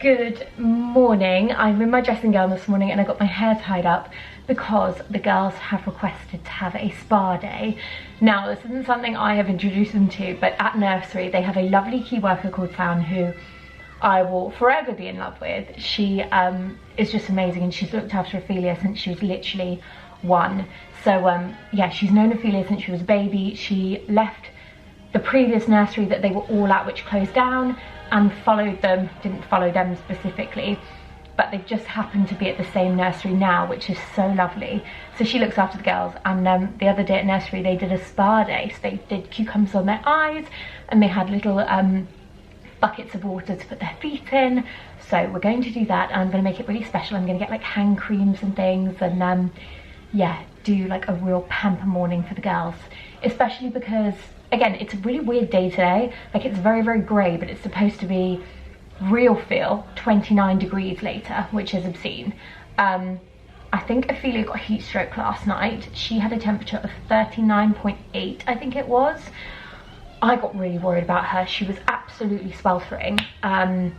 Good morning. I'm in my dressing gown this morning and I got my hair tied up because the girls have requested to have a spa day. Now, this isn't something I have introduced them to, but at nursery they have a lovely key worker called Sam who I will forever be in love with. She is just amazing, and she's looked after Ophelia since she was literally 1. So yeah, she's known Ophelia since she was a baby. She left the previous nursery that they were all at, which closed down, and followed them, didn't follow them specifically, but they've just happened to be at the same nursery now, which is so lovely. So she looks after the girls, and the other day at nursery they did a spa day. So they did cucumbers on their eyes, and they had little buckets of water to put their feet in. So we're going to do that, and I'm going to make it really special. I'm going to get like hand creams and things, and yeah, do like a real pamper morning for the girls, especially because, again, it's a really weird day today. Like, it's very, very grey, but it's supposed to be real feel 29 degrees later, which is obscene. I think Ophelia got a heat stroke last night. She had a temperature of 39.8, I think it was. I got really worried about her. She was absolutely sweltering. So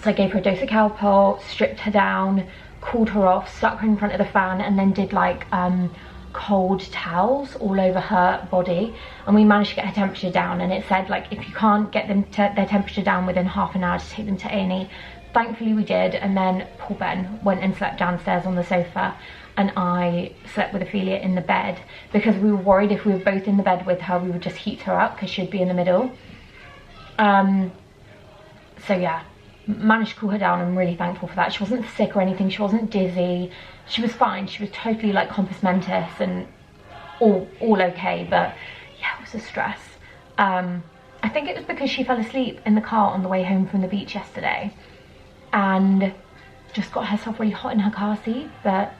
I gave her a dose of Calpol, stripped her down, cooled her off, stuck her in front of the fan, and then did like cold towels all over her body, and we managed to get her temperature down. And it said, like, if you can't get them to their temperature down within half an hour, to take them to A&E. Thankfully we did, and then poor Ben went and slept downstairs on the sofa, and I slept with Ophelia in the bed because we were worried if we were both in the bed with her we would just heat her up because she'd be in the middle. So yeah, managed to cool her down. I'm really thankful for that. She wasn't sick or anything, she wasn't dizzy, she was fine. She was totally like compos mentis and all okay, but yeah, it was a stress. I think it was because she fell asleep in the car on the way home from the beach yesterday and just got herself really hot in her car seat. But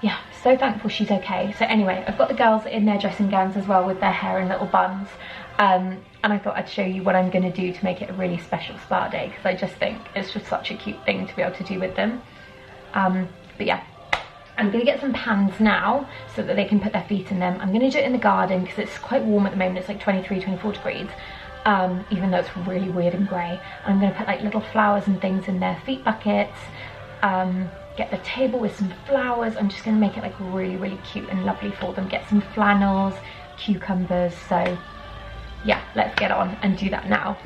yeah, so thankful she's okay. So anyway, I've got the girls in their dressing gowns as well with their hair in little buns, and I thought I'd show you what I'm going to do to make it a really special spa day, because I just think it's just such a cute thing to be able to do with them. But yeah, I'm going to get some pans now so that they can put their feet in them. I'm going to do it in the garden because it's quite warm at the moment. It's like 23, 24 degrees, even though it's really weird and grey. I'm going to put like little flowers and things in their feet buckets, get the table with some flowers. I'm just going to make it like really, really cute and lovely for them. Get some flannels, cucumbers. So yeah, let's get on and do that now.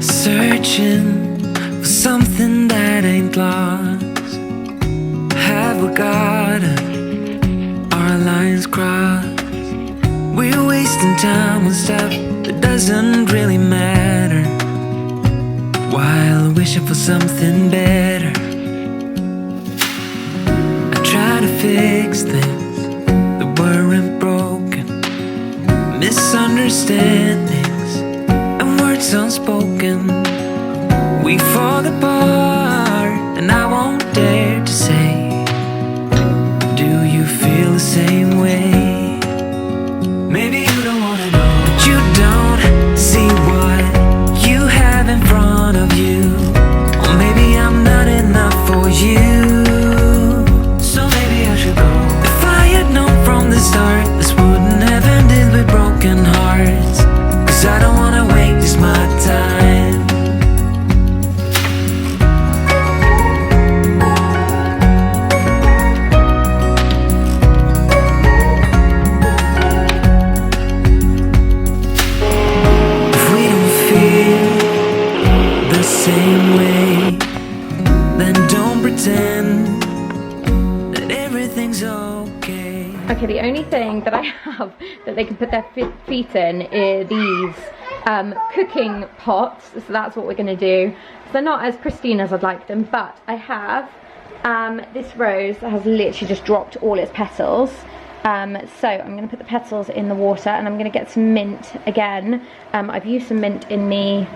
Searching for something that ain't lost. Have we got our lines crossed? We're wasting time on stuff that doesn't really matter, while wishing for something better. I try to fix things that weren't broken, misunderstandings and words unspoken. We fall apart, and I won't dare to say, do you feel the same way? Maybe you don't wanna know, but you don't see what you have in front of you. Or maybe I'm not enough for you, so maybe I should go. If I had known from the start, this wouldn't have ended with broken hearts, 'cause I don't wanna waste my time. Same way, then don't pretend that everything's okay. Okay, the only thing that I have that they can put their feet in is these cooking pots. So that's what we're going to do. So they're not as pristine as I'd like them, but I have this rose that has literally just dropped all its petals. So I'm going to put the petals in the water, and I'm going to get some mint again. I've used some mint in the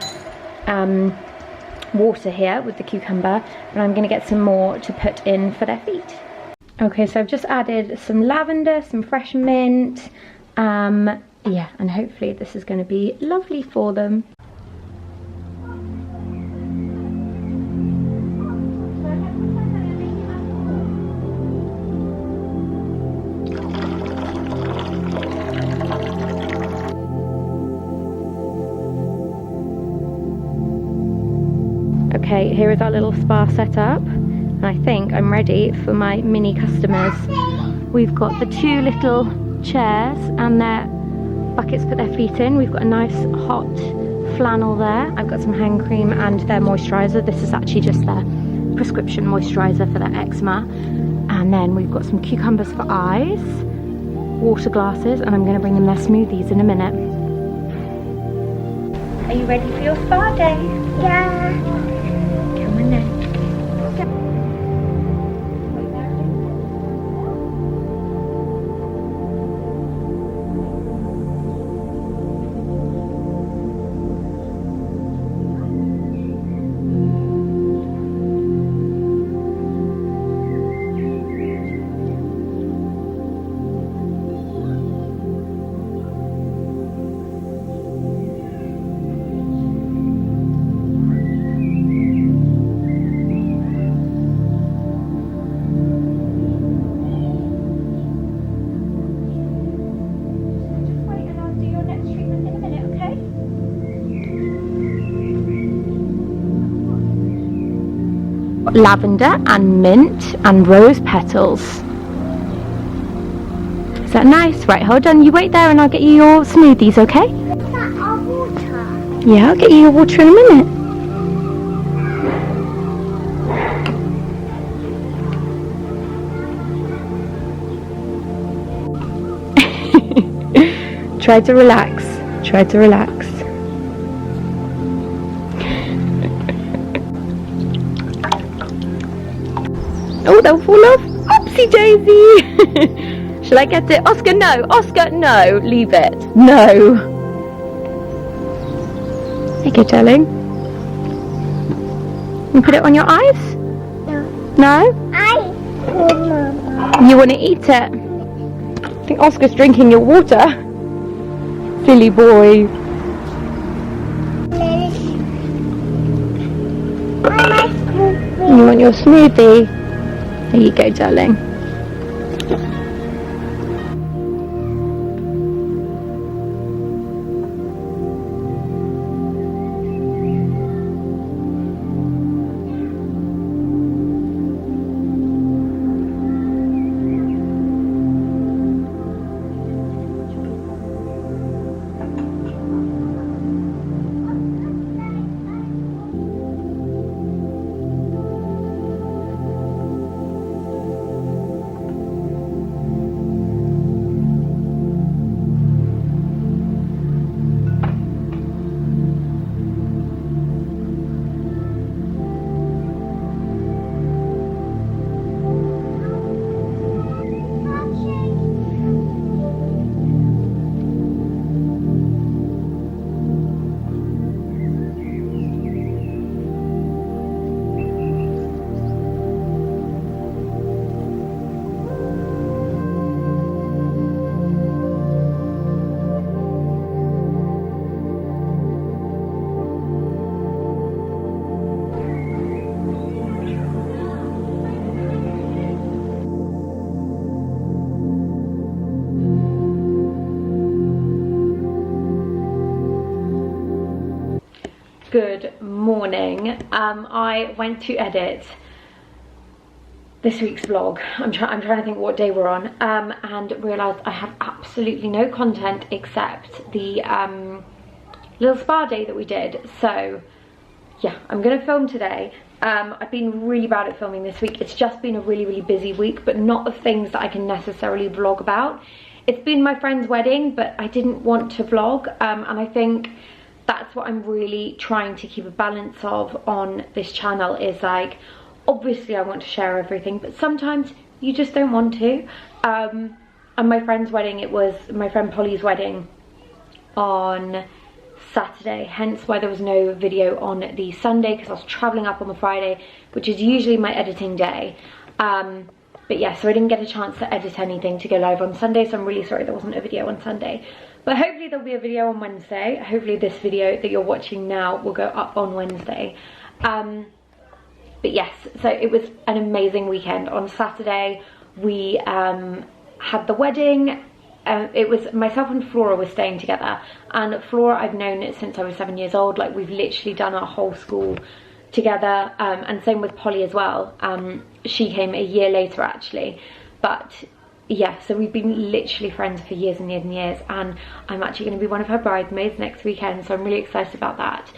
water here with the cucumber, and I'm going to get some more to put in for their feet. Okay, so I've just added some lavender, some fresh mint, yeah, and hopefully this is going to be lovely for them. Okay, here is our little spa setup, and I think I'm ready for my mini customers. We've got the 2 little chairs and their buckets to put their feet in. We've got a nice hot flannel there. I've got some hand cream and their moisturiser. This is actually just their prescription moisturiser for their eczema. And then we've got some cucumbers for eyes, water glasses, and I'm going to bring them their smoothies in a minute. Are you ready for your spa day? Yeah. Come on then. Lavender and mint and rose petals. Is that nice? Right, hold on, you wait there and I'll get you your smoothies, okay? Is that our water? Yeah, I'll get you your water in a minute. Try to relax. Try to relax. Oh, they'll fall off. Oopsie daisy. Shall I get it? Oscar, no. Oscar, no. Leave it. No. Okay, darling. You put it on your eyes? No. No? You want to eat it? I think Oscar's drinking your water. Silly boy. You want your smoothie? There you go, darling. Good morning. I went to edit this week's vlog. I'm trying to think what day we're on, and realised I have absolutely no content except the little spa day that we did. So yeah, I'm gonna film today. I've been really bad at filming this week. It's just been a really busy week, but not of things that I can necessarily vlog about. It's been my friend's wedding, but I didn't want to vlog, and I think that's what I'm really trying to keep a balance of on this channel, is like, obviously I want to share everything, but sometimes you just don't want to. And my friend's wedding, it was my friend Polly's wedding on Saturday, hence why there was no video on the Sunday, because I was traveling up on the Friday, which is usually my editing day. But yeah, so I didn't get a chance to edit anything to go live on Sunday, so I'm really sorry there wasn't a video on Sunday. But hopefully there'll be a video on Wednesday. Hopefully this video that you're watching now will go up on Wednesday. But yes, so it was an amazing weekend. On Saturday we had the wedding. It was myself and Flora were staying together, and Flora I've known since I was 7 years old. Like, we've literally done our whole school together, and same with Polly as well. She came a year later actually, but yeah, so we've been literally friends for years and years and years, and I'm actually going to be one of her bridesmaids next weekend, so I'm really excited about that.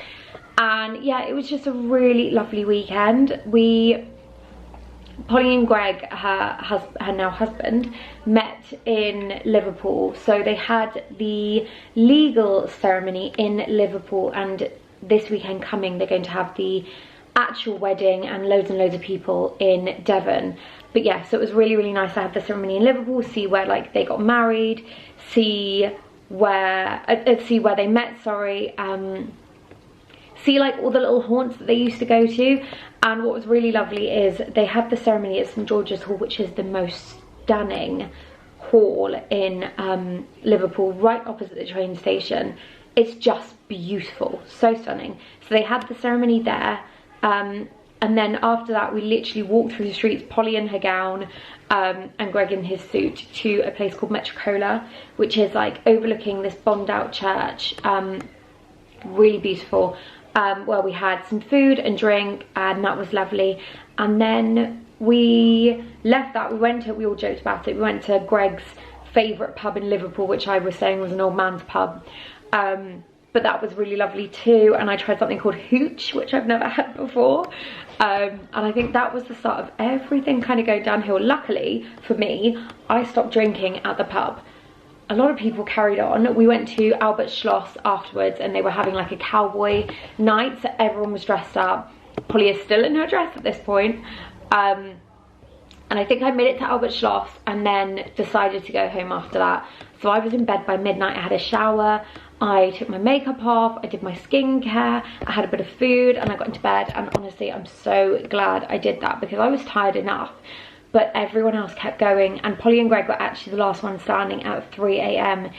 And yeah, it was just a really lovely weekend. Polly and Greg, her now husband, met in Liverpool. So they had the legal ceremony in Liverpool, and this weekend coming they're going to have the actual wedding and loads of people in Devon. But yeah, so it was really, really nice to have the ceremony in Liverpool, see where like they got married, see where they met, sorry, see like all the little haunts that they used to go to. And what was really lovely is they had the ceremony at St George's Hall, which is the most stunning hall in Liverpool, right opposite the train station. It's just beautiful, so stunning. So they had the ceremony there, and then after that we literally walked through the streets, Polly in her gown and Greg in his suit, to a place called Metrocola, which is like overlooking this bombed out church, really beautiful, where we had some food and drink, and that was lovely. And then we left that, we all joked about it, we went to Greg's favourite pub in Liverpool, which I was saying was an old man's pub, but that was really lovely too. And I tried something called hooch, which I've never had before, and I think that was the start of everything kind of going downhill. Luckily for me, I stopped drinking at the pub. A lot of people carried on. We went to Albert Schloss afterwards, and they were having like a cowboy night, so everyone was dressed up. Polly is still in her dress at this point, and I think I made it to Albert Schloss and then decided to go home after that. So I was in bed by midnight. I had a shower, I took my makeup off, I did my skincare, I had a bit of food, and I got into bed. And honestly, I'm so glad I did that, because I was tired enough, but everyone else kept going. And Polly and Greg were actually the last one standing at 3 AM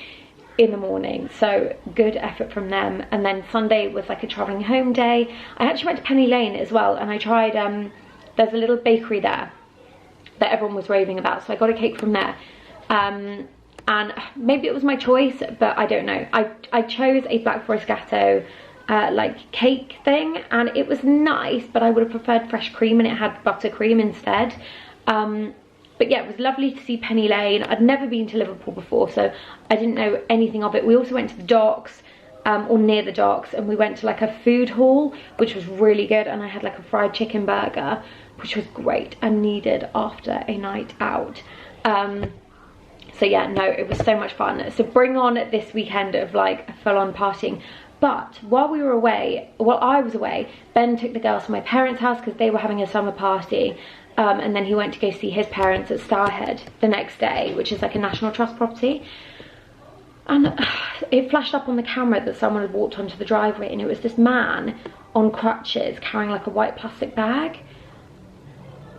in the morning, so good effort from them. And then Sunday was like a travelling home day. I actually went to Penny Lane as well, and I tried, there's a little bakery there that everyone was raving about, so I got a cake from there. And maybe it was my choice, but I don't know. I chose a Black Forest Gatto like cake thing, and it was nice, but I would have preferred fresh cream, and it had buttercream instead. But yeah, it was lovely to see Penny Lane. I'd never been to Liverpool before, so I didn't know anything of it. We also went to the docks, or near the docks, and we went to like a food hall, which was really good, and I had like a fried chicken burger, which was great and needed after a night out. So yeah, no, it was so much fun. So bring on this weekend of like full-on partying. But while we were away, while I was away, Ben took the girls to my parents' house because they were having a summer party. And then he went to go see his parents at Starhead the next day, which is like a National Trust property. And it flashed up on the camera that someone had walked onto the driveway, and it was this man on crutches carrying like a white plastic bag.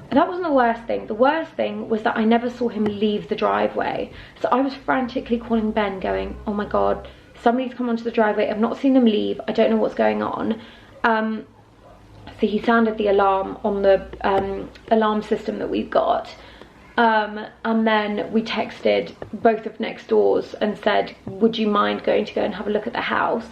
And that wasn't the worst thing. The worst thing was that I never saw him leave the driveway. So I was frantically calling Ben going, oh my God, somebody's come onto the driveway. I've not seen them leave. I don't know what's going on. So he sounded the alarm on the alarm system that we've got. And then we texted both of next doors and said, would you mind going to go and have a look at the house?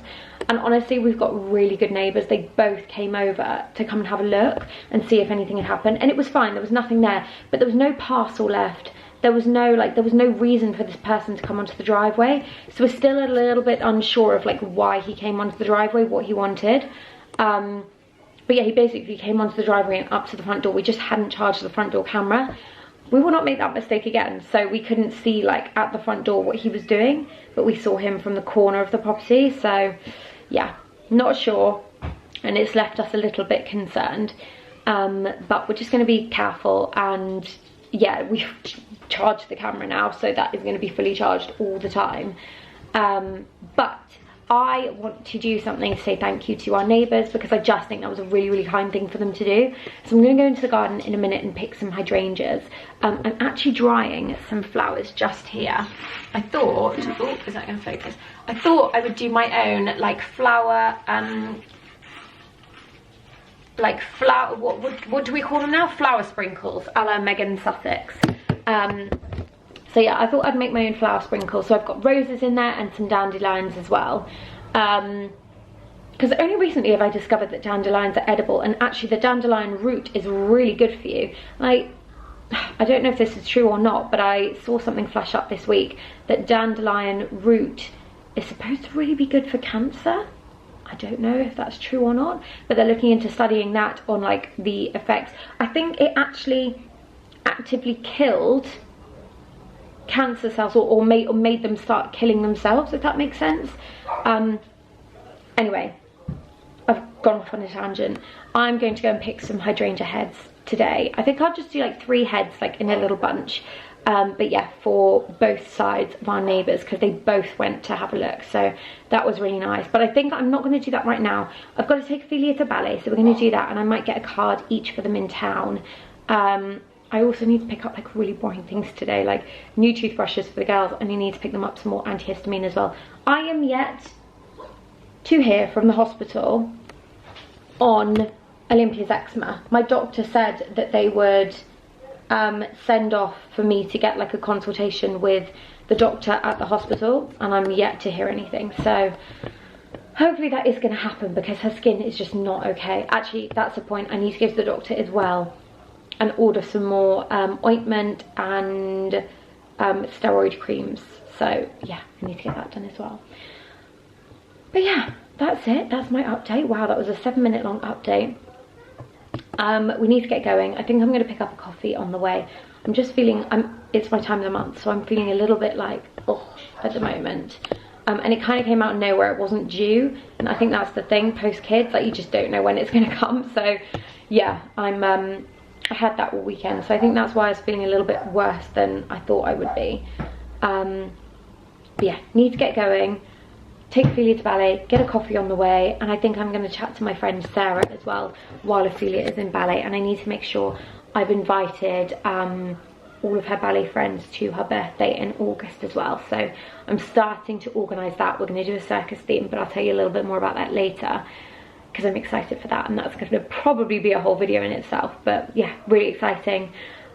And honestly, we've got really good neighbours. They both came over to come and have a look and see if anything had happened. And it was fine, there was nothing there, but there was no parcel left. There was no reason for this person to come onto the driveway. So we're still a little bit unsure of like why he came onto the driveway, what he wanted. But yeah, he basically came onto the driveway and up to the front door. We just hadn't charged the front door camera. We will not make that mistake again. So we couldn't see like at the front door what he was doing, but we saw him from the corner of the property. So yeah, not sure, and it's left us a little bit concerned. But we're just going to be careful, and yeah, we've charged the camera now, so that is going to be fully charged all the time. But I want to do something to say thank you to our neighbours, because I just think that was a really, really kind thing for them to do. So I'm going to go into the garden in a minute and pick some hydrangeas. I'm actually drying some flowers just here. I thought, oh, is that going to focus? I thought I would do my own like flower, what do we call them now? Flower sprinkles, a la Megan Sussex. So yeah, I thought I'd make my own flower sprinkles. So I've got roses in there and some dandelions as well. Because only recently have I discovered that dandelions are edible, and actually the dandelion root is really good for you. I don't know if this is true or not, but I saw something flash up this week that dandelion root is supposed to really be good for cancer. I don't know if that's true or not, but they're looking into studying that on like the effects. I think it actually actively killed cancer cells, or made them start killing themselves, if that makes sense. Anyway, I've gone off on a tangent. I'm going to go and pick some hydrangea heads today. I think I'll just do like 3 heads, like in a little bunch. But yeah, for both sides of our neighbours, because they both went to have a look, so that was really nice. But I think I'm not going to do that right now. I've got to take Ophelia to ballet, so we're going to do that, and I might get a card each for them in town. I also need to pick up like really boring things today, like new toothbrushes for the girls, and I need to pick them up some more antihistamine as well. I am yet to hear from the hospital on Olympia's eczema. My doctor said that they would send off for me to get like a consultation with the doctor at the hospital, and I'm yet to hear anything. So hopefully that is going to happen, because her skin is just not okay. Actually, that's the point. I need to go to the doctor as well and order some more ointment and steroid creams. So yeah, I need to get that done as well. But yeah, that's it. That's my update. Wow, that was a 7-minute long update. We need to get going. I think I'm going to pick up a coffee on the way. I'm just feeling, it's my time of the month, so I'm feeling a little bit like, oh, at the moment. And it kind of came out of nowhere. It wasn't due, and I think that's the thing, post-kids, like you just don't know when it's going to come. So yeah, I had that all weekend, so I think that's why I was feeling a little bit worse than I thought I would be. But yeah, need to get going, take Ophelia to ballet, get a coffee on the way, and I think I'm going to chat to my friend Sarah as well while Ophelia is in ballet. And I need to make sure I've invited all of her ballet friends to her birthday in August as well. So I'm starting to organise that. We're going to do a circus theme, but I'll tell you a little bit more about that later, because I'm excited for that, and that's going to probably be a whole video in itself. But yeah, really exciting.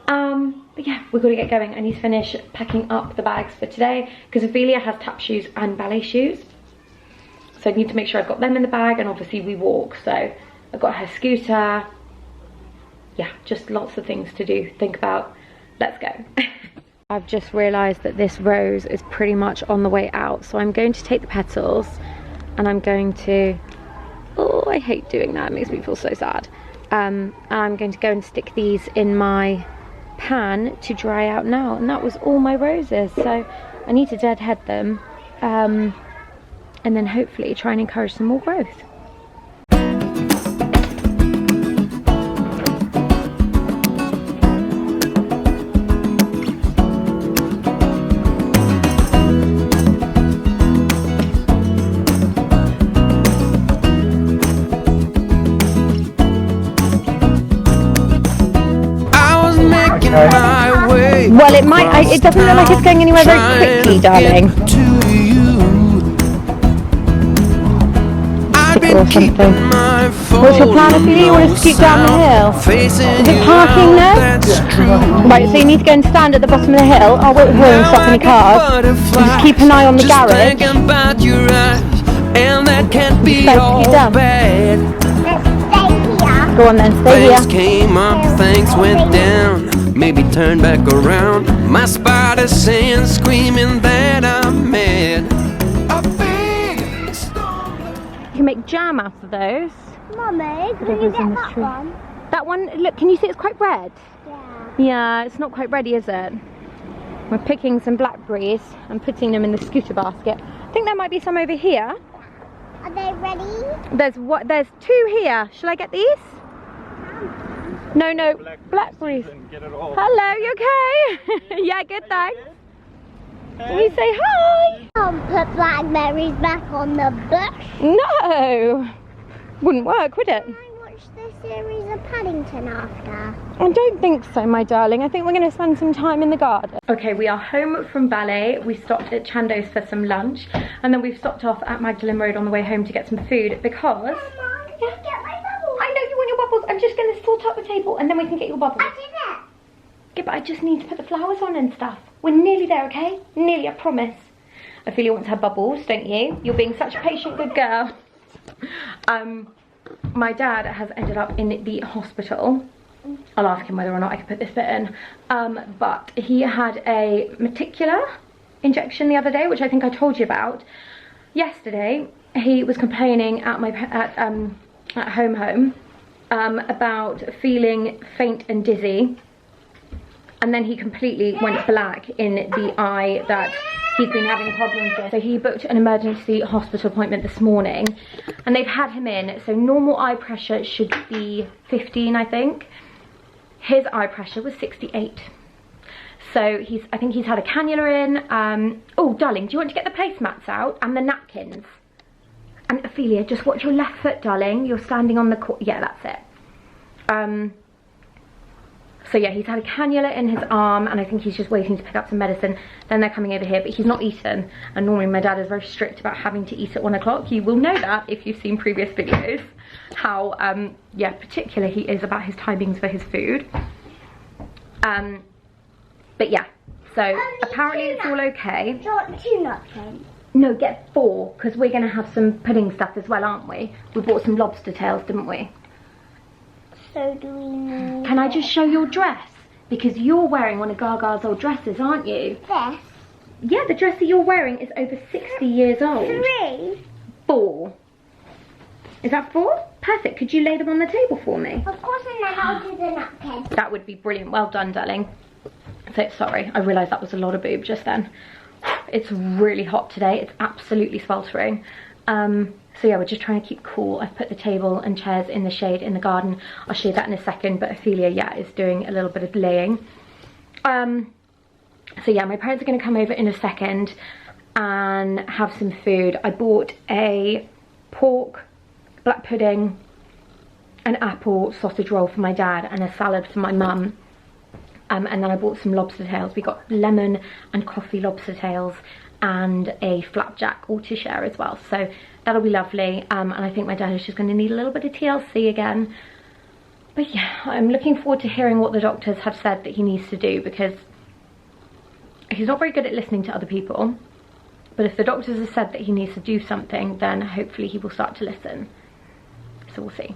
But yeah, we've got to get going. I need to finish packing up the bags for today, because Ophelia has tap shoes and ballet shoes, so I need to make sure I've got them in the bag. And obviously we walk, so I've got her scooter. Yeah, just lots of things to do, think about. Let's go. I've just realised that this rose is pretty much on the way out, so I'm going to take the petals and I'm going to, oh, I hate doing that, it makes me feel so sad. And I'm going to go and stick these in my pan to dry out now. And that was all my roses, so I need to deadhead them, and then hopefully try and encourage some more growth. Well, it might. It doesn't look like it's going anywhere very quickly, darling. Or something. What's your plan, Ophelia? You want to scoot down the hill? Is it parking there? Yeah. Right, so you need to go and stand at the bottom of the hill. I'll wait here and stop any cars. And just keep an eye on the garage. Go on then, stay here. Things came up, things went down. Maybe turn back around. My spider sense screaming that I'm mad. You can make jam out of those. Mummy, can you get that one? That one, look, can you see it's quite red? Yeah. Yeah, it's not quite ready, is it? We're picking some blackberries and putting them in the scooter basket. I think there might be some over here. Are they ready? There's 2 here. Shall I get these? No, blackberries. Hello, you okay? Yeah, good, thanks. Can we say hi? put blackberries back on the bush? No! Wouldn't work, would it? Can I watch the series of Paddington after? I don't think so, my darling. I think we're going to spend some time in the garden. Okay, we are home from ballet. We stopped at Chando's for some lunch, and then we've stopped off at Magdalen Road on the way home to get some food because... Mama, just get my bubbles. I know you want your bubbles. I'm just going to sort out the table and then we can get your bubbles. I did it. Yeah, but I just need to put the flowers on and stuff. We're nearly there, okay? Nearly, I promise. Ophelia wants her bubbles, don't you? You're being such a patient, good girl. My dad has ended up in the hospital. I'll ask him whether or not I can put this bit in. But he had a reticular injection the other day, which I think I told you about. Yesterday, he was complaining at home about feeling faint and dizzy. And then he completely went black in the eye that he's been having problems with. So he booked an emergency hospital appointment this morning and they've had him in. So normal eye pressure should be 15, I think. His eye pressure was 68. So I think he's had a cannula in. Oh, darling, do you want to get the placemats out and the napkins? And Ophelia, just watch your left foot, darling. You're standing on the yeah, that's it. So yeah, he's had a cannula in his arm and I think he's just waiting to pick up some medicine. Then they're coming over here, but he's not eaten. And normally my dad is very strict about having to eat at 1 o'clock. You will know that if you've seen previous videos, how, yeah, particular he is about his timings for his food. But yeah, so apparently it's all okay. Do you want 2 napkins? No, get 4, because we're going to have some pudding stuff as well, aren't we? We bought some lobster tails, didn't we? So do we need... Can I just show your dress? Because you're wearing one of Gaga's old dresses, aren't you? This? Yeah, the dress that you're wearing is over 60 years old. 3? 4. Is that 4? Perfect. Could you lay them on the table for me? Of course, and then I'll do the napkin. That would be brilliant. Well done, darling. So sorry, I realised that was a lot of boob just then. It's really hot today. It's absolutely sweltering. So yeah, we're just trying to keep cool. I've put the table and chairs in the shade in the garden. I'll show you that in a second, but Ophelia, yeah, is doing a little bit of laying. So yeah, my parents are going to come over in a second and have some food. I bought a pork, black pudding, an apple sausage roll for my dad and a salad for my mum. And then I bought some lobster tails. We got lemon and coffee lobster tails and a flapjack all to share as well. So that'll be lovely. And I think my dad is just going to need a little bit of TLC again. But yeah, I'm looking forward to hearing what the doctors have said that he needs to do, because he's not very good at listening to other people. But if the doctors have said that he needs to do something, then hopefully he will start to listen. So we'll see.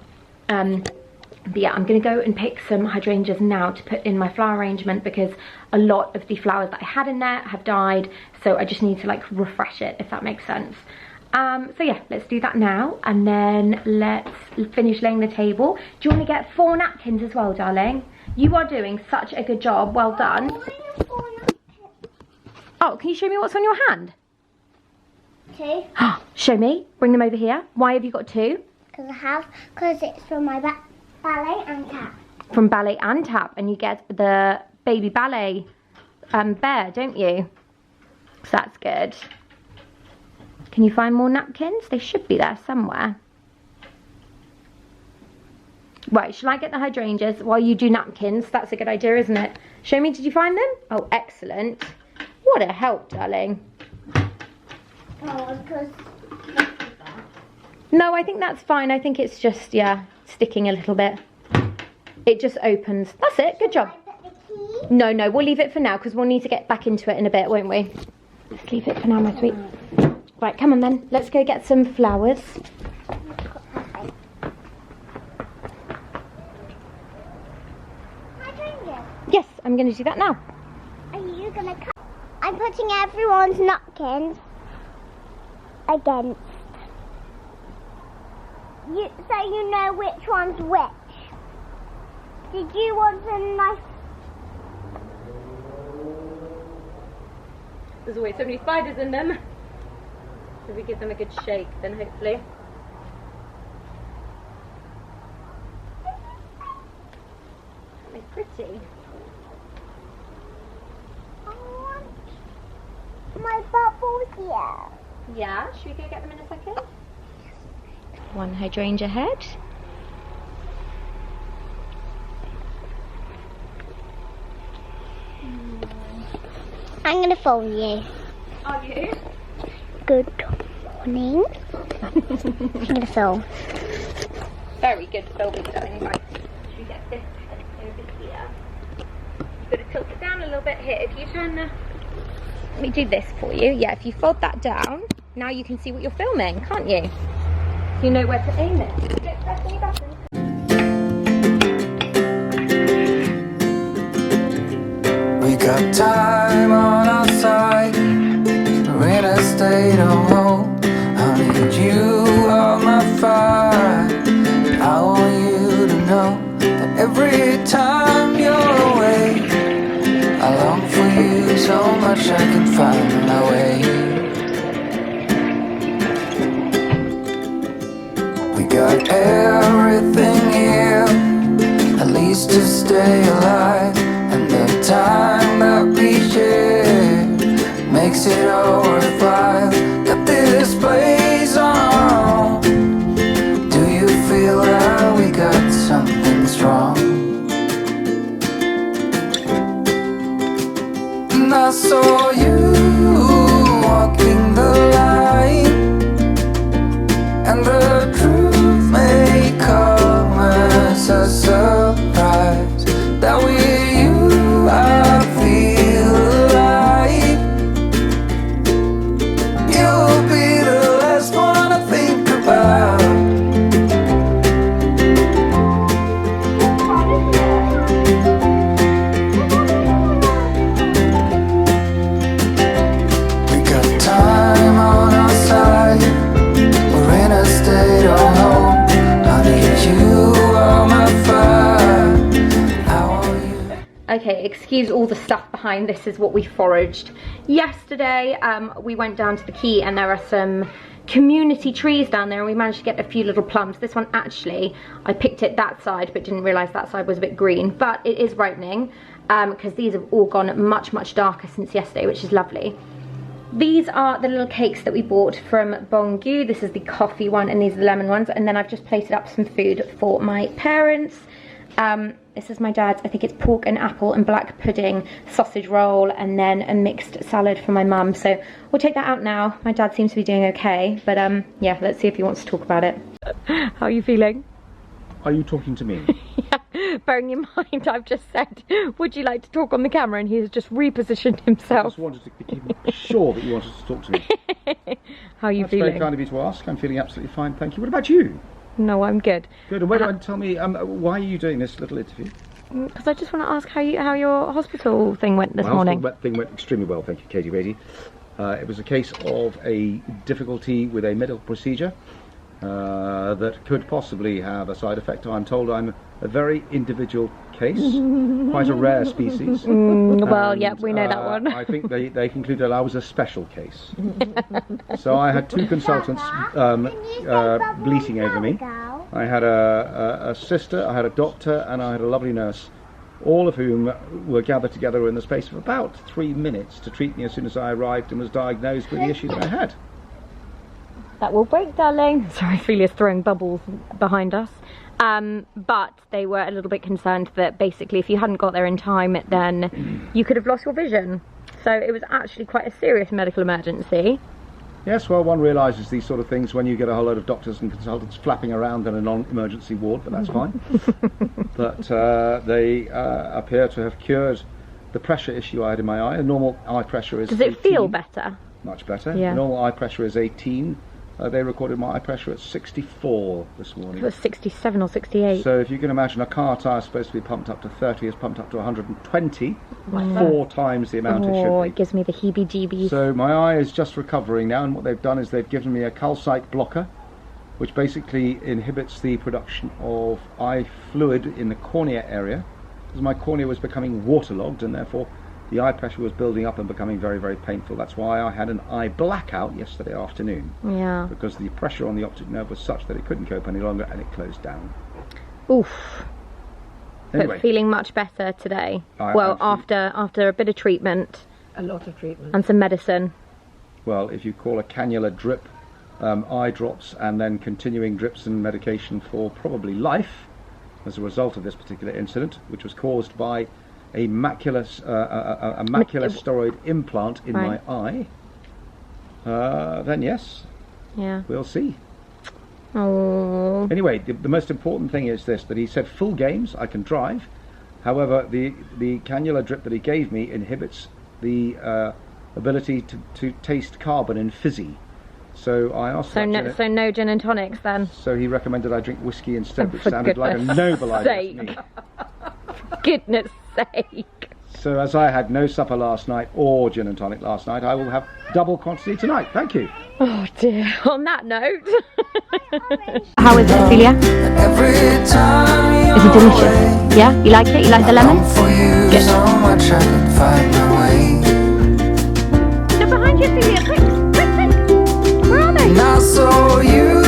But yeah, I'm going to go and pick some hydrangeas now to put in my flower arrangement, because a lot of the flowers that I had in there have died. So I just need to like refresh it, if that makes sense. So yeah, let's do that now, and then let's finish laying the table. Do you want to get 4 napkins as well, darling? You are doing such a good job. Well done. Oh, can you show me what's on your hand? 2. Show me. Bring them over here. Why have you got 2? Because it's from my ballet and tap. From ballet and tap, and you get the baby ballet bear, don't you? So that's good. Can you find more napkins? They should be there somewhere. Right, shall I get the hydrangeas while you do napkins? That's a good idea, isn't it? Show me, did you find them? Oh, excellent. What a help, darling. Oh, because... No, I think that's fine. I think it's just, yeah, sticking a little bit. It just opens. That's it. Good job. No, we'll leave it for now, because we'll need to get back into it in a bit, won't we? Let's leave it for now, my sweet. Right, come on then. Let's go get some flowers. Yes, I'm going to do that now. Are you going to cut? I'm putting everyone's napkins against. So you know which one's which. Did you want a nice... There's always so many spiders in them. If we give them a good shake, then hopefully. Aren't they pretty? I want my bubbles here. Yeah, should we go get them in a second? One hydrangea head. I'm gonna phone you. Are you? Good morning. I'm gonna film. Very good filming, darling. Right. Should we get this head over here? You've got to tilt it down a little bit here. If you turn the... Let me do this for you. Yeah, if you fold that down, now you can see what you're filming, can't you? So you know where to aim it. Just press any buttons. We got time on our side. We're in a state of hope. I need you on my fire. I want you to know that every time you're away, I long for you so much I can find my way. We got everything here, at least to stay alive. And the time that we share makes it all worthwhile. Got this place on our own. Do you feel that we got something strong? And I saw you walking the line, and the truth may come as a surprise that we I feel alive. You'll be the last one I think about. We got time on our side. We're in a state of hope. I need you on my fire. Okay, excuse all the stuff behind. This is what we foraged yesterday. We went down to the quay and there are some community trees down there and we managed to get a few little plums. This one actually, I picked it that side but didn't realise that side was a bit green, but it is ripening because these have all gone much, much darker since yesterday, which is lovely. These are the little cakes that we bought from Bongu. This is the coffee one and these are the lemon ones, and then I've just plated up some food for my parents. This is my dad's. I think it's pork and apple and black pudding, sausage roll, and then a mixed salad for my mum. So we'll take that out now. My dad seems to be doing okay, but yeah, let's see if he wants to talk about it. How are you feeling? Are you talking to me? Yeah, bearing in mind I've just said, would you like to talk on the camera, and he has just repositioned himself. I just wanted to be sure that you wanted to talk to me. How are you That's feeling? very kind of you to ask. I'm feeling absolutely fine, thank you. What about you? No, I'm good. Good. And wait, tell me, why are you doing this little interview? Because I just want to ask how your hospital thing went this morning. My thing went extremely well, thank you, Katie Heath. It was a case of a difficulty with a medical procedure that could possibly have a side effect. I'm told I'm a very individual case, quite a rare species. Well, yeah, we know that one. I think they concluded I was a special case. So I had two consultants bleating over me. I had a sister, I had a doctor, and I had a lovely nurse, all of whom were gathered together in the space of about 3 minutes to treat me as soon as I arrived and was diagnosed with the issue that I had. That will break, darling. Sorry, Ophelia's throwing bubbles behind us. But they were a little bit concerned that basically if you hadn't got there in time, then you could have lost your vision. So it was actually quite a serious medical emergency. Yes, well, one realises these sort of things when you get a whole load of doctors and consultants flapping around in a non-emergency ward, but that's fine. But they appear to have cured the pressure issue I had in my eye. A normal eye pressure is Does it 18. feel better? Much better. Yeah. Normal eye pressure is 18. They recorded my eye pressure at 64 this morning. It was 67 or 68. So if you can imagine, a car tyre supposed to be pumped up to 30 is pumped up to 120, 4 times the amount it should Oh, be. it gives me the heebie-jeebies. So my eye is just recovering now, and what they've done is they've given me a calcite blocker, which basically inhibits the production of eye fluid in the cornea area, because my cornea was becoming waterlogged, and therefore the eye pressure was building up and becoming very, very painful. That's why I had an eye blackout yesterday afternoon. Yeah. Because the pressure on the optic nerve was such that it couldn't cope any longer, and it closed down. Oof. Anyway, But feeling much better today. I Well, after a bit of treatment. A lot of treatment. And some medicine. well, if you call a cannula drip, eye drops, and then continuing drips and medication for probably life as a result of this particular incident, which was caused by a macular steroid implant in my eye, then yes, we'll see. Oh. Anyway, the most important thing is this, that he said full games, I can drive. However, the cannula drip that he gave me inhibits the ability to taste carbon in fizzy. So I asked so no gin and tonics then? So he recommended I drink whiskey instead, which sounded like a noble idea to me. Goodness sake. So as I had no supper last night or gin and tonic last night, I will have double quantity tonight. Thank you. Oh dear. On that note. How is it, Ophelia? Is it delicious? Yeah? You like it? You like the lemon? Good. Look behind you, Ophelia. Quick, quick, quick. Where are they? And I saw you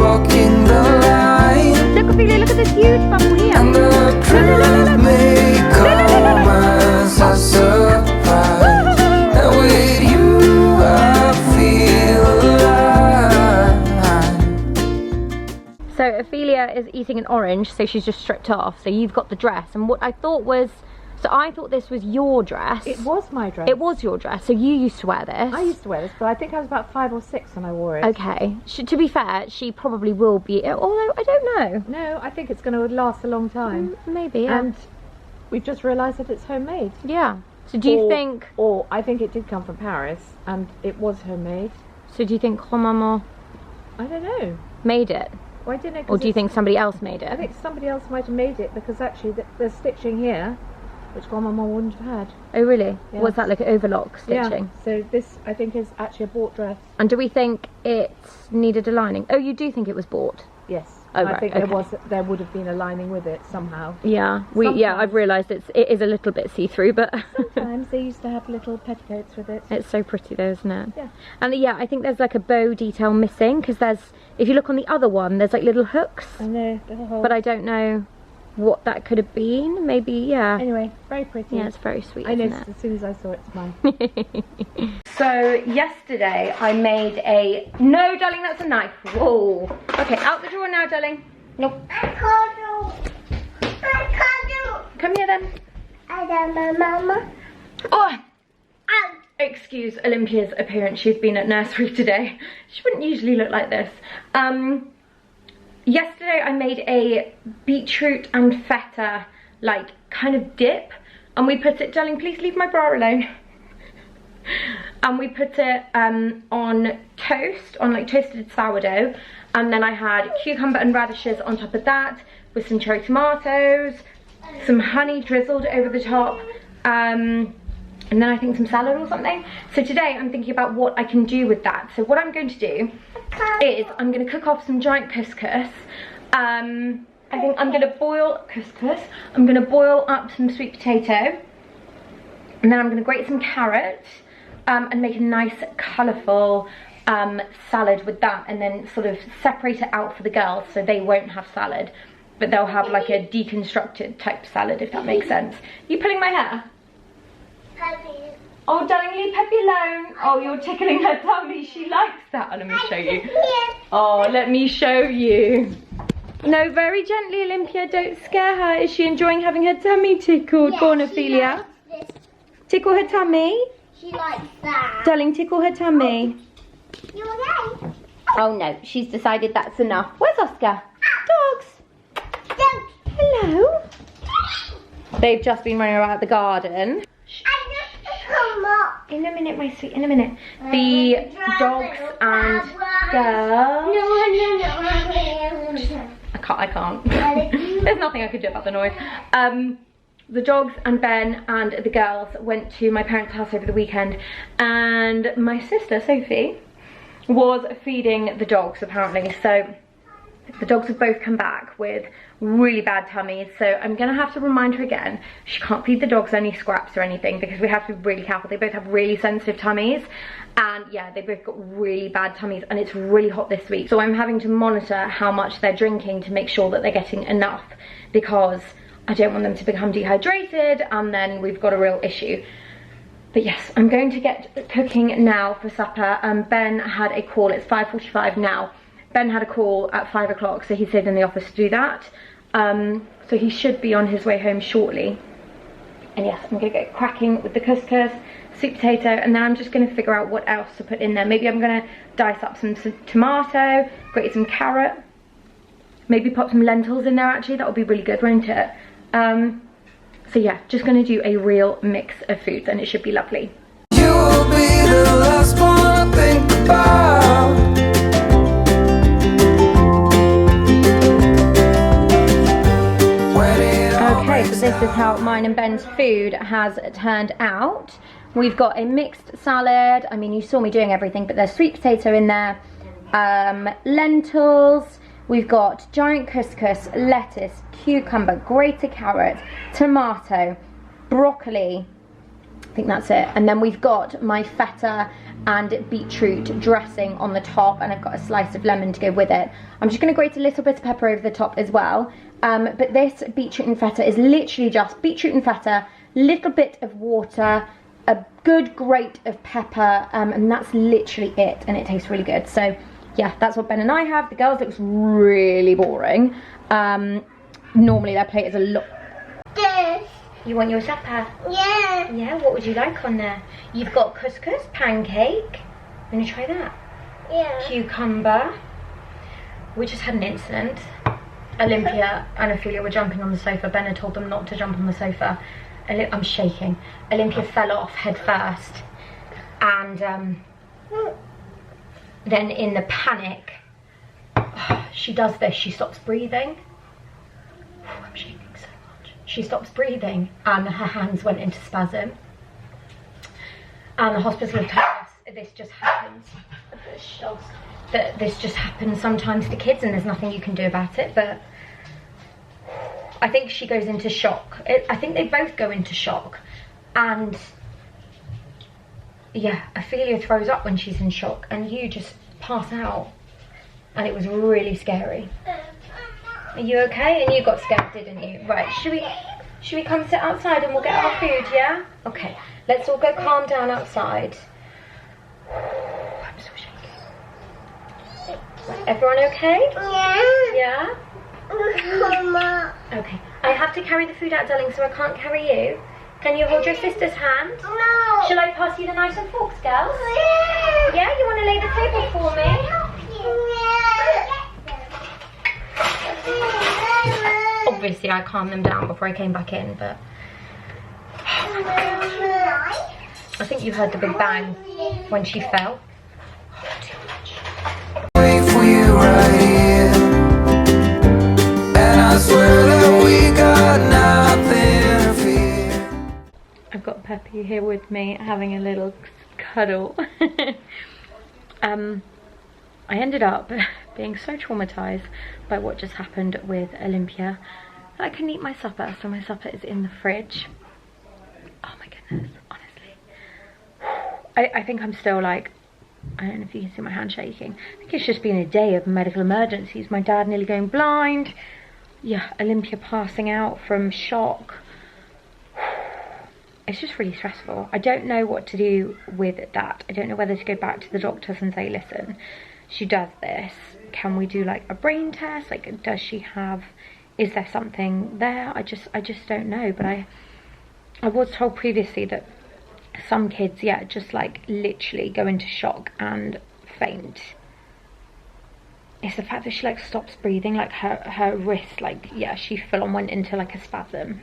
walking the line. Look, Ophelia, look at this huge bubble here. And the truth may come as a surprise. And with you I feel alive. So Ophelia is eating an orange, so she's just stripped off. So you've got the dress, and what I thought was, so I thought this was your dress. It was my dress. It was your dress, so you used to wear this. I used to wear this, but I think I was about 5 or 6 when I wore it. Okay. To be fair, she probably will be, although I don't know. No, I think it's going to last a long time. Maybe, yeah. And we've just realised that it's homemade. Yeah. So do you think... Or I think it did come from Paris, and it was homemade. So do you think Maman I don't know. made it? Well, I don't know. Or do you think somebody else made it? I think somebody else might have made it, because actually the stitching here, which Grandmama wouldn't have had. Oh really? Yeah. Was that like an overlock stitching? Yeah, so this I think is actually a bought dress. And do we think it needed a lining? Oh, you do think it was bought? Yes. Oh, I right, think okay. there would have been a lining with it somehow. Yeah, I've realised it is a little bit see-through, but Sometimes they used to have little petticoats with it. it's so pretty though, isn't it? Yeah. And yeah, I think there's like a bow detail missing, because if you look on the other one, there's like little hooks, I know, little holes. but I don't know what that could have been. Maybe, yeah. Anyway, very pretty. Yeah, it's very sweet, I isn't noticed it? as soon as I saw it's mine. So yesterday I made no, darling, that's a knife. Whoa. Okay, out the drawer now, darling. Nope. I can't do. Come here then. I don't know, Mama. Oh. Excuse Olympia's appearance. She's been at nursery today. She wouldn't usually look like this. Yesterday I made a beetroot and feta like kind of dip, and we put it, darling, please leave my bra alone. And we put it on toast, on like toasted sourdough, and then I had cucumber and radishes on top of that with some cherry tomatoes, some honey drizzled over the top, and then I think some salad or something. So today I'm thinking about what I can do with that. So what I'm going to do is I'm going to cook off some giant couscous. I think I'm going to boil couscous. I'm going to boil up some sweet potato, and then I'm going to grate some carrot and make a nice colourful salad with that, and then sort of separate it out for the girls so they won't have salad, but they'll have like a deconstructed type salad, if that makes sense. You pulling my hair? Oh, darling, leave Peppy alone. Oh, you're tickling her tummy. She likes that. Oh, let me show you. Oh, let me show you. No, very gently, Olympia. Don't scare her. Is she enjoying having her tummy tickled? Go on, Ophelia. Tickle her tummy. She likes that. Darling, tickle her tummy. You okay? Oh, no. She's decided that's enough. Where's Oscar? Dogs. Don't. Hello. They've just been running around the garden. Come up. In a minute, my sweet, in a minute. The dogs and girls. No. I can't. There's nothing I could do about the noise. The dogs and Ben and the girls went to my parents' house over the weekend, and my sister, Sophie, was feeding the dogs, apparently. So the dogs have both come back with really bad tummies, so I'm gonna have to remind her again. She can't feed the dogs any scraps or anything, because we have to be really careful. They both have really sensitive tummies, and yeah, they both got really bad tummies, and it's really hot this week, so I'm having to monitor how much they're drinking to make sure that they're getting enough, because I don't want them to become dehydrated and then we've got a real issue. But yes, I'm going to get cooking now for supper. Ben had a call, it's 5:45 now. Ben had a call at 5 o'clock, so he stayed in the office to do that. So he should be on his way home shortly. And yes, I'm gonna get cracking with the couscous, sweet potato, and then I'm just gonna figure out what else to put in there. Maybe I'm gonna dice up some tomato, grate some carrot, maybe pop some lentils in there actually, that would be really good, won't it? So yeah, just gonna do a real mix of foods and it should be lovely. You will be the last one I think about. Okay, so this is how mine and Ben's food has turned out. We've got a mixed salad. I mean, you saw me doing everything, but there's sweet potato in there, lentils. We've got giant couscous, lettuce, cucumber, grated carrot, tomato, broccoli. I think that's it. And then we've got my feta and beetroot dressing on the top, and I've got a slice of lemon to go with it. I'm just going to grate a little bit of pepper over the top as well. But this beetroot and feta is literally just beetroot and feta, little bit of water, a good grate of pepper, and that's literally it, and it tastes really good. So yeah, that's what Ben and I have. The girls looks really boring. Normally their plate is a lot. This. You want your supper? Yeah. Yeah, what would you like on there? You've got couscous, pancake. You want to try that? Yeah. Cucumber. We just had an incident. Olympia and Ophelia were jumping on the sofa. Ben had told them not to jump on the sofa. I'm shaking. Olympia fell off head first. And then in the panic, she does this. She stops breathing. I'm shaking so much. She stops breathing and her hands went into spasm. And the hospital have told us this just happens. That this just happens sometimes to kids and there's nothing you can do about it. But I think she goes into shock. I think they both go into shock. And yeah, Ophelia throws up when she's in shock and you just pass out. And it was really scary. Are you okay? And you got scared, didn't you? Right, should we come sit outside and we'll get our food, yeah? Okay, let's all go calm down outside. I'm so shaky. Right, everyone okay? Yeah. Yeah? Mama. Okay, I have to carry the food out, darling, so I can't carry you. Can you hold your sister's hand? No. Shall I pass you the knives and forks, girls? Yeah. Yeah, you want to lay the table for me? Yeah. Obviously, I calmed them down before I came back in, but I think you heard the big bang when she fell. Too much. Wait for you right here, and I swear that we got nothing to fear. I've got Peppy here with me having a little cuddle. I ended up being so traumatized by what just happened with Olympia that I couldn't eat my supper, so my supper is in the fridge. Oh my goodness, honestly. I think I'm still like, I don't know if you can see my hand shaking. I think it's just been a day of medical emergencies. My dad nearly going blind. Yeah, Olympia passing out from shock. It's just really stressful. I don't know what to do with that. I don't know whether to go back to the doctors and say, listen, she does this. Can we do like a brain test? Like, does she have, is there something there? I just don't know. But I was told previously that some kids, yeah, just like literally go into shock and faint. It's the fact that she like stops breathing, like her wrist, like, yeah, she full on went into like a spasm.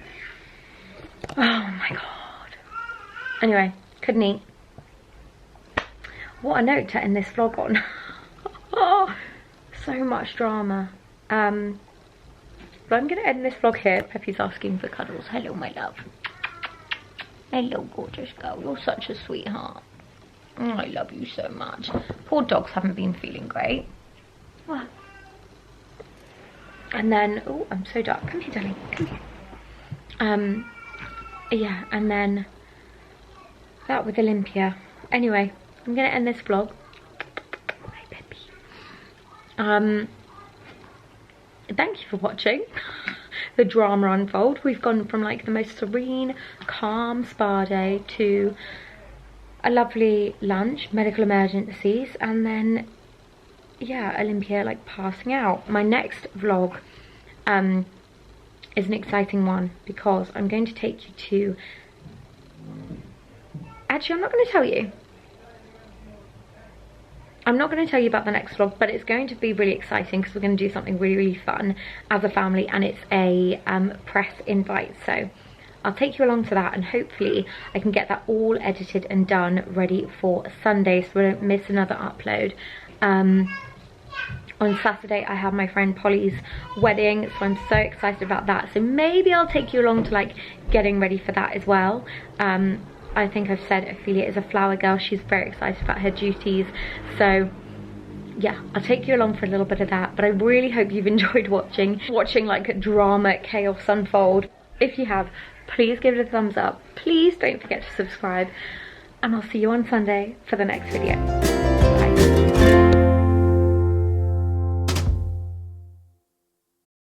Oh my God. Anyway, couldn't eat. What a note to end this vlog on. Oh, so much drama. But I'm gonna end this vlog here. Peppy's asking for cuddles. Hello, my love. Hello, gorgeous girl. You're such a sweetheart. Oh, I love you so much. Poor dogs haven't been feeling great. What? And then, oh, I'm so dark. Come here, darling. Come here. Yeah, and then that with Olympia. Anyway, I'm gonna end this vlog. Hi, Peppy. Thank you for watching the drama unfold. We've gone from like the most serene, calm spa day to a lovely lunch, medical emergencies, and then yeah, Olympia like passing out. My next vlog is an exciting one because I'm going to take you to, actually I'm not going to tell you. I'm not going to tell you about the next vlog, but it's going to be really exciting because we're going to do something really, really fun as a family, and it's a press invite. So I'll take you along to that, and hopefully I can get that all edited and done ready for Sunday so we don't miss another upload. On Saturday I have my friend Polly's wedding, so I'm so excited about that. So maybe I'll take you along to like getting ready for that as well. I think I've said Ophelia is a flower girl. She's very excited about her duties. So yeah, I'll take you along for a little bit of that. But I really hope you've enjoyed watching like drama, chaos unfold. If you have, please give it a thumbs up. Please don't forget to subscribe. And I'll see you on Sunday for the next video. Bye.